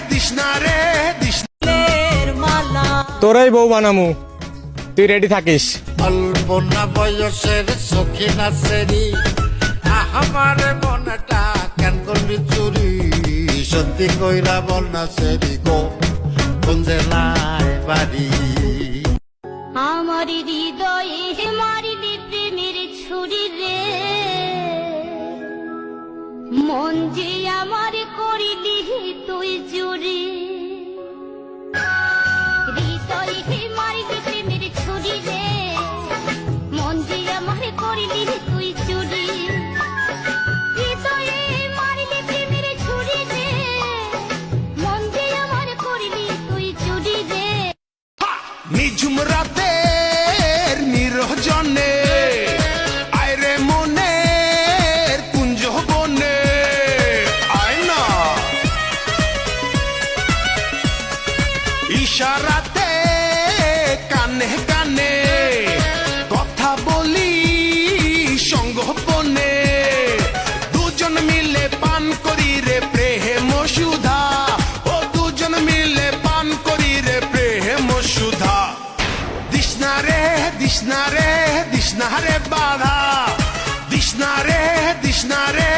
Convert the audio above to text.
দিশনা রে দিশনা তোরাই বউ বানামু, তুই রেডি থাকিস। অল্প না বয়সের সখী নাচেরি আমার মনটা কেন করলি চুরি সত্যি কইরা বল নাচেরি গো কোন জেলায় বাড়ি আমার হৃদয়ে মারিলি প্রেমের ছুরি রে মন যে আমার করিলি তুই চুরি হৃদয়ে মারিলি প্রেমের ছুরি রে মন যে আমার করিলি তুই চুরি হৃদয়ে মারিলি প্রেমের ছুরি রে মন যে আমার করিলি তুই চুরি রে নিঝুম রাতের নিরজনে আয়রে মনের কুঞ্জ বনে আয় না ইশারাতে কানে কানে কথা বলি সঙ্গোপনে দুজন মিলে পান করি রে প্রেম সুধা ও দুজন মিলে পান করি রে প্রেম সুধা দিশনা রে দিশনা রে দিশনা রে বাধা দিশনা রে দিশনা রে